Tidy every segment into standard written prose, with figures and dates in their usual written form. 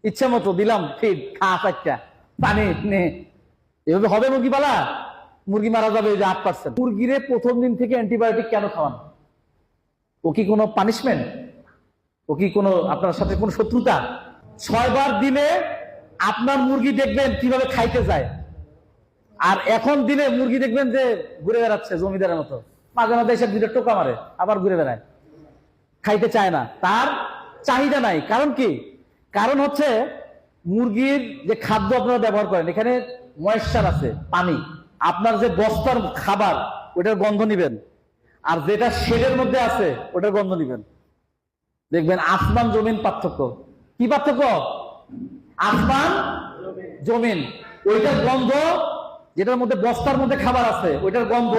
ইচ্ছা মতো দিলাম ফিড খা চারটা পানি নে, এভাবে হবে মুরগি পালা? মুরগি মারা যাবে ওই যে 8%। মুরগিরে প্রথম দিন থেকে অ্যান্টিবায়োটিক কেন খাওয়ান? ও কি কোনো পানিশমেন্ট? ও কি কোনো আপনার সাথে কোনো শত্রুতা? 6 বার দিলে আপনার মুরগি দেখবেন কিভাবে খাইতে যায়, আর এখন দিলে মুরগি দেখবেন যে ঘুরে বেড়াচ্ছে জমিদারের মতো, মাঝে মাঝে এসে দুটো টোকা মারে আবার ঘুরে বেড়ায়, খাইতে চায় না, তার চাহিদা নাই। কারণ কি? কারণ হচ্ছে মুরগির যে খাদ্য আপনারা ব্যবহার করেন এখানে ময়েশ্চার আছে, পানি। আপনার যে বস্তার খাবার ওটার গন্ধ নিবেন, আর যেটা শেডের মধ্যে আছে ওটার গন্ধ নিবেন, দেখবেন আসমান জমিন পার্থক্য। কি পার্থক্য? আসমান জমিন। ওইটার গন্ধ, যেটার মধ্যে বস্তার মধ্যে খাবার আছে ওইটার গন্ধ,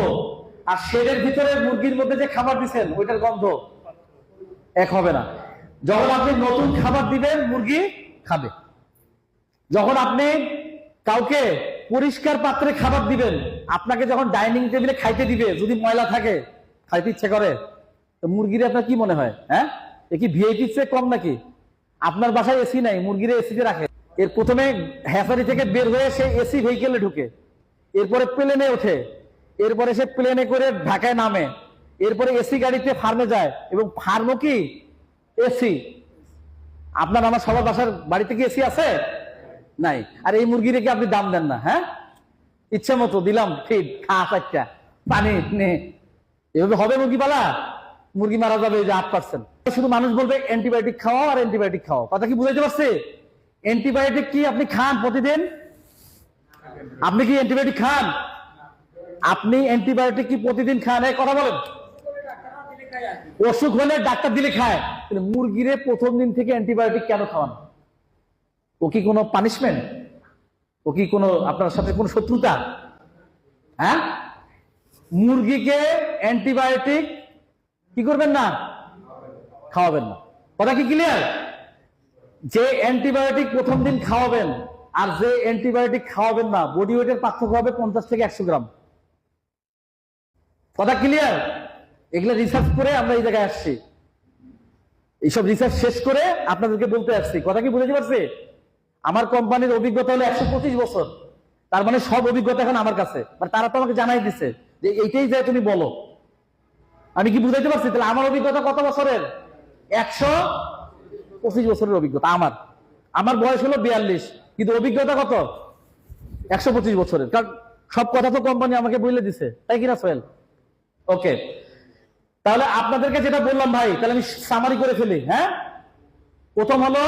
আর শেডের ভিতরে মুরগির মধ্যে যে খাবার দিচ্ছেন ওইটার গন্ধ এক হবে না। যখন আপনি নতুন খাবার দিবেন মুরগি খাবে। যখন আপনি কাউকে পরিষ্কার পাত্রে খাবার দিবেন, আপনাকে যখন ডাইনিং টেবিলে খাইতে দিবে, যদি ময়লা থাকে খাইতে ইচ্ছে করে, তো মুরগির আপনার কি মনে হয়? হ্যাঁ, এ কি ভিআইপি চেয়ে কম নাকি? আপনার বাসায় এসি নাই, মুরগিরে এসিতে রাখে। এর প্রথমে হ্যাচারি থেকে বের হয়ে সে এসি ভেহিকেলে ঢুকে, এরপরে প্লেনে ওঠে, এরপরে সে প্লেনে করে ঢাকায় নামে, এরপরে এসি গাড়িতে ফার্মে যায়, এবং ফার্মও কি এসি। আপনার আমার সবার বাসার বাড়িতে কি এসি আছে? নাই। আর এই মুরগি রেখে আপনি দাম দেন না। হ্যাঁ, ইচ্ছা মতো দিলাম ফিড খা চারটা পানি নে, এভাবে হবে মুরগি পালা? মুরগি মারা যাবে ওই যে 8%। শুধু মানুষ বলবে অ্যান্টিবায়োটিক খাওয়াও আর অ্যান্টিবায়োটিক খাওয়াও। কথা কি বুঝাইতে পারছে? অ্যান্টিবায়োটিক কি আপনি খান প্রতিদিন? আপনি কি অ্যান্টিবায়োটিক খান? আপনি অ্যান্টিবায়োটিক কি প্রতিদিন খান? এই কথা বলেন। অসুখ হলে ডাক্তার দিলে খায়, কিন্তু মুরগিরে প্রথম দিন থেকে অ্যান্টিবায়োটিক কেন খাওয়ান? ও কি কোনো পানিশমেন্ট? ও কি কোনো আপনার সাথে কোনো শত্রুতা? হ্যাঁ, মুরগিকে অ্যান্টিবায়োটিক কি করবেন না? খাওয়াবেন না। কথা কি ক্লিয়ার? যে অ্যান্টিবায়োটিক প্রথম দিন খাওয়াবেন আর যে অ্যান্টিবায়োটিক খাওয়াবেন না, বডি ওয়েটের পার্থক্য হবে 50 থেকে 100 গ্রাম। কথা ক্লিয়ার? এগুলো রিসার্চ করে আমরা এই জায়গায় আসছি, এইসব রিসার্চ শেষ করে আপনাদেরকে বলতে আসছি। কথা কি বুঝতে পারছি? আমার কোম্পানির অভিজ্ঞতা হলো 125 বছর, তার মানে সব অভিজ্ঞতা এখন আমার কাছে। মানে তারা তো আমাকে জানাই দিচ্ছে যে এইটাই যায় তুমি বলো। আমি কি বুঝাইতে পারছি? তাহলে আমার অভিজ্ঞতা কত বছরের? 125 বছরের অভিজ্ঞতা আমার। আমার বয়স হলো 42, কিন্তু অভিজ্ঞতা কত? 125 বছরের। কারণ সব কথা তো কোম্পানি আমাকে বলে দিছে, তাই কিনা সোহেল? ওকে, তাহলে আপনাদেরকে যেটা বললাম ভাই, তাহলে আমি সামারি করে ফেলি। হ্যাঁ, প্রথম হলো